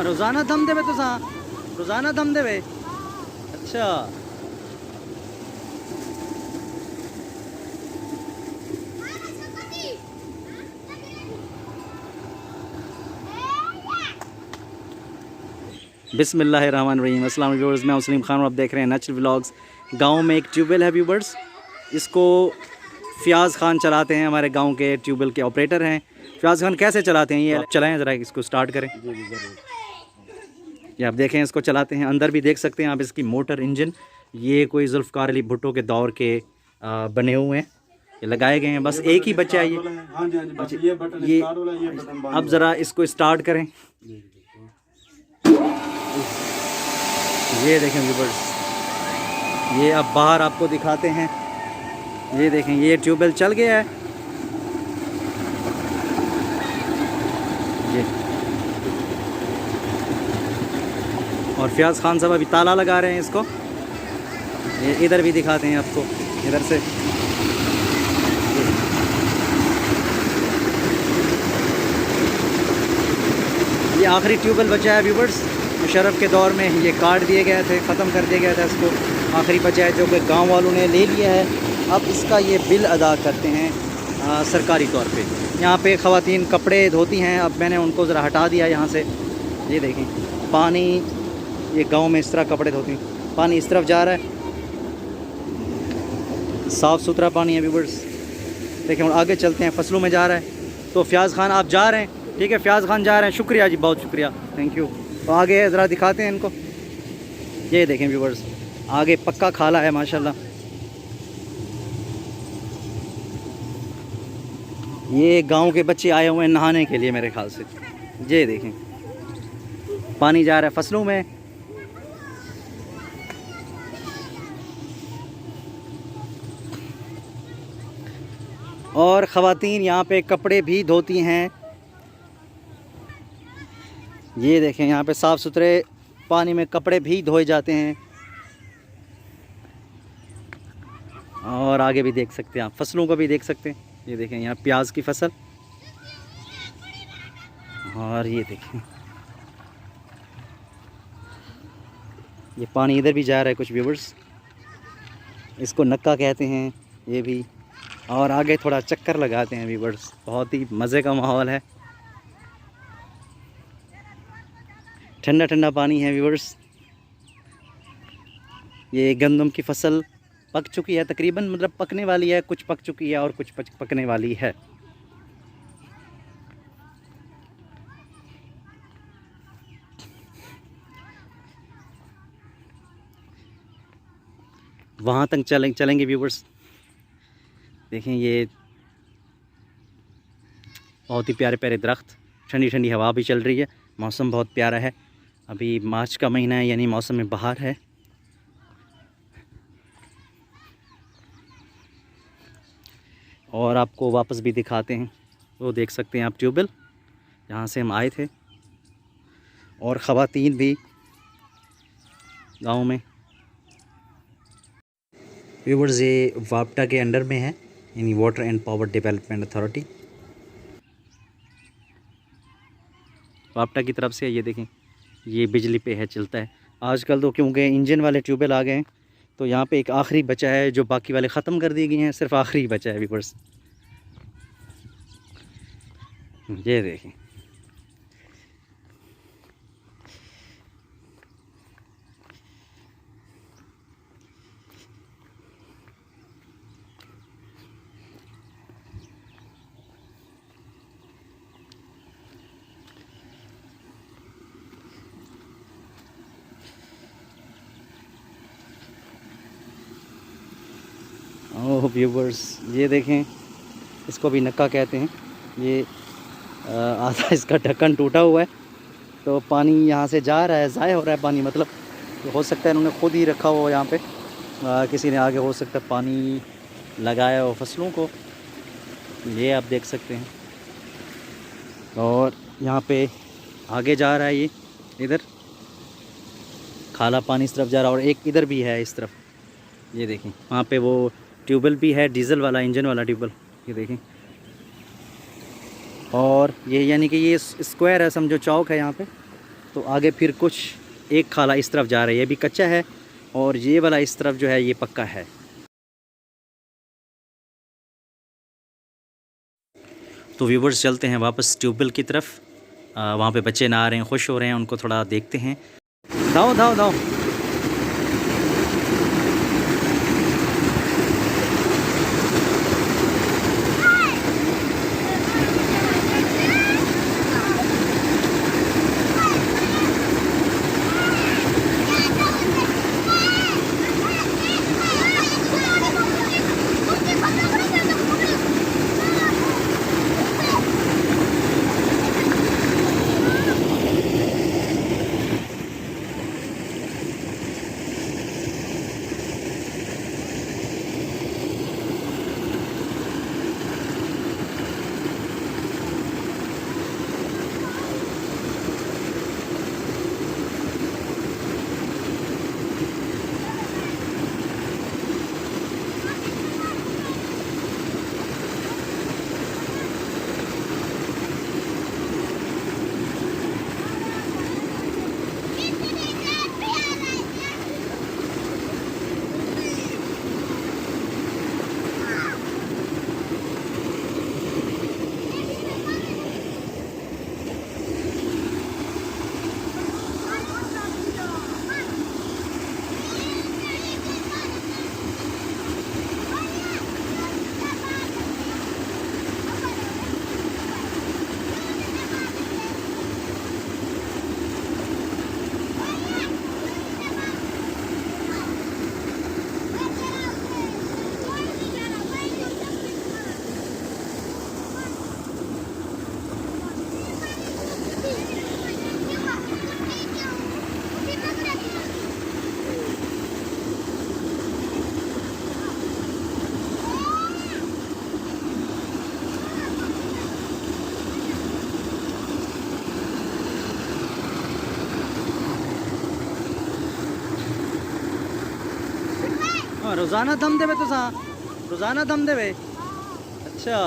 रोज़ाना दम देवे तो रोज़ाना दम देवे। अच्छा बिस्मिल्लाहिर्रहमानिर्रहीम। अस्सलाम वालेकुम व्यूअर्स, मैं सलीम खान और आप देख रहे हैं नेचुरल व्लॉग्स। गांव में एक ट्यूबवेल है व्यूअर्स, इसको फ़याज़ खान चलाते हैं, हमारे गांव के ट्यूबवेल के ऑपरेटर हैं। फ़याज़ खान कैसे चलाते हैं ये चलाएं ज़रा, इसको स्टार्ट करें। ये आप देखें इसको चलाते हैं, अंदर भी देख सकते हैं आप इसकी मोटर इंजन। ये कोई जुल्फ़कार अली भुट्टो के दौर के बने हुए हैं, ये लगाए गए हैं। बस एक ही बच्चा है ये। अब ज़रा इसको स्टार्ट करें। ये देखें व्यूअर्स, ये अब बाहर आपको दिखाते हैं। ये देखें ये ट्यूबवेल चल गया है। ये और फ़याज़ खान साहब अभी ताला लगा रहे हैं इसको। ये इधर भी दिखाते हैं आपको, इधर से। ये आखिरी ट्यूबवेल बचा है व्यूअर्स। मुशर्रफ के दौर में ये काट दिए गए थे, ख़त्म कर दिया गया था इसको। आखिरी बचा है जो कि गांव वालों ने ले लिया है। अब इसका ये बिल अदा करते हैं सरकारी तौर पे। यहाँ पे ख़वातीन कपड़े धोती हैं, अब मैंने उनको ज़रा हटा दिया यहाँ से। ये देखें पानी, ये गांव में इस तरह कपड़े धोती हैं, पानी इस तरफ जा रहा है, साफ़ सुथरा पानी है व्यूअर्स। देखें और आगे चलते हैं, फसलों में जा रहा है। तो फ़याज़ खान आप जा रहे हैं, ठीक है, फ़याज़ खान जा रहे हैं, शुक्रिया जी, बहुत शुक्रिया, थैंक यू। तो आगे ज़रा दिखाते हैं इनको। ये देखें व्यूअर्स, आगे पक्का खाला है माशाल्लाह। ये गांव के बच्चे आए हुए हैं नहाने के लिए मेरे ख्याल से। ये देखें पानी जा रहा है फसलों में। और ख़वातीन यहाँ पे कपड़े भी धोती हैं। ये देखें यहाँ पे साफ़ सुथरे पानी में कपड़े भी धोए जाते हैं। और आगे भी देख सकते हैं आप, फसलों को भी देख सकते हैं। ये देखें यहाँ प्याज की फसल। और ये देखें ये पानी इधर भी जा रहा है कुछ व्यूअर्स, इसको नक्का कहते हैं ये भी। और आगे थोड़ा चक्कर लगाते हैं व्यूअर्स, बहुत ही मज़े का माहौल है, ठंडा ठंडा पानी है व्यूअर्स। ये गंदम की फसल पक चुकी है तकरीबन, मतलब पकने वाली है, कुछ पक चुकी है और कुछ पकने वाली है। वहाँ तक चलेंगे व्यूअर्स। देखें ये बहुत ही प्यारे प्यारे दरख्त, ठंडी ठंडी हवा भी चल रही है, मौसम बहुत प्यारा है। अभी मार्च का महीना है, यानी मौसम में बहार है। और आपको वापस भी दिखाते हैं, वो देख सकते हैं आप ट्यूबवेल जहाँ से हम आए थे। और ख़वातीन भी गांव में। व्यूअर्स ये वापटा के अंडर में है, यानी water and power development authority, वापटा की तरफ से। ये देखें ये बिजली पे है, चलता है आजकल तो, क्योंकि इंजन वाले ट्यूबवेल आ गए हैं। तो यहाँ पे एक आखिरी बचा है, जो बाकी वाले ख़त्म कर दिए गए हैं, सिर्फ आखिरी बचा है व्यूअर्स। ये देखें ओह व्यूअर्स, ये देखें इसको भी नक्का कहते हैं। ये आधा इसका ढक्कन टूटा हुआ है, तो पानी यहाँ से जा रहा है, ज़ाया हो रहा है पानी। मतलब तो हो सकता है इन्होंने खुद ही रखा हो यहाँ पे, किसी ने आगे हो सकता है पानी लगाया हो फसलों को। ये आप देख सकते हैं। और यहाँ पे आगे जा रहा है, ये इधर खाला पानी इस तरफ जा रहा है, और एक इधर भी है इस तरफ। ये देखें वहाँ पे वो ट्यूबवेल भी है, डीजल वाला, इंजन वाला ट्यूबवेल। ये देखें। और ये यानी कि ये स्क्वायर है, समझो चौक है यहाँ पे। तो आगे फिर कुछ एक खाला इस तरफ जा रही है, ये भी कच्चा है, और ये वाला इस तरफ जो है ये पक्का है। तो व्यूवर्स चलते हैं वापस ट्यूबवेल की तरफ। वहाँ पे बच्चे नहा रहे हैं, खुश हो रहे हैं, उनको थोड़ा देखते हैं। दाओ दाओ दाओ। रोज़ाना दम देवे तो सा रोज़ाना दम देवे। अच्छा।